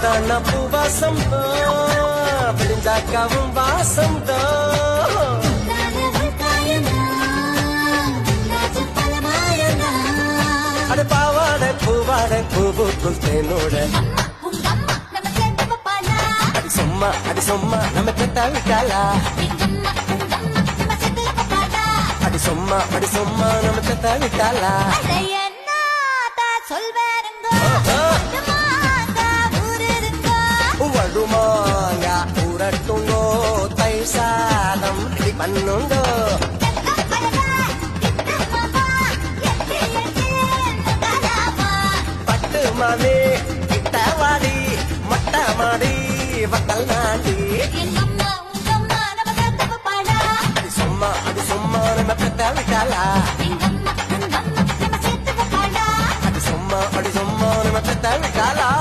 பூத்தான பூவாசம் தான் விழுந்தாக்காவும் வாசம் தான் அட பாவாடை பூவாடை பூவுக்குள் தேனோட அடி சும்மா நம்ம கெட்ட விட்டாளா அடி சும்மா நம்ம கெட்ட விட்டாளா வடுமாங்க ஊரட்டுங்கோ தை சாதம் இப்படி பண்ணுங்கோ பட்டு மாமி கிட்டவாடி மொட்டை மாடி வத்தல் நாடி அடி சும்மா நம்ம பெத்த விட்டாளா அடி சும்மா நம்ம பெத்த விட்டாளா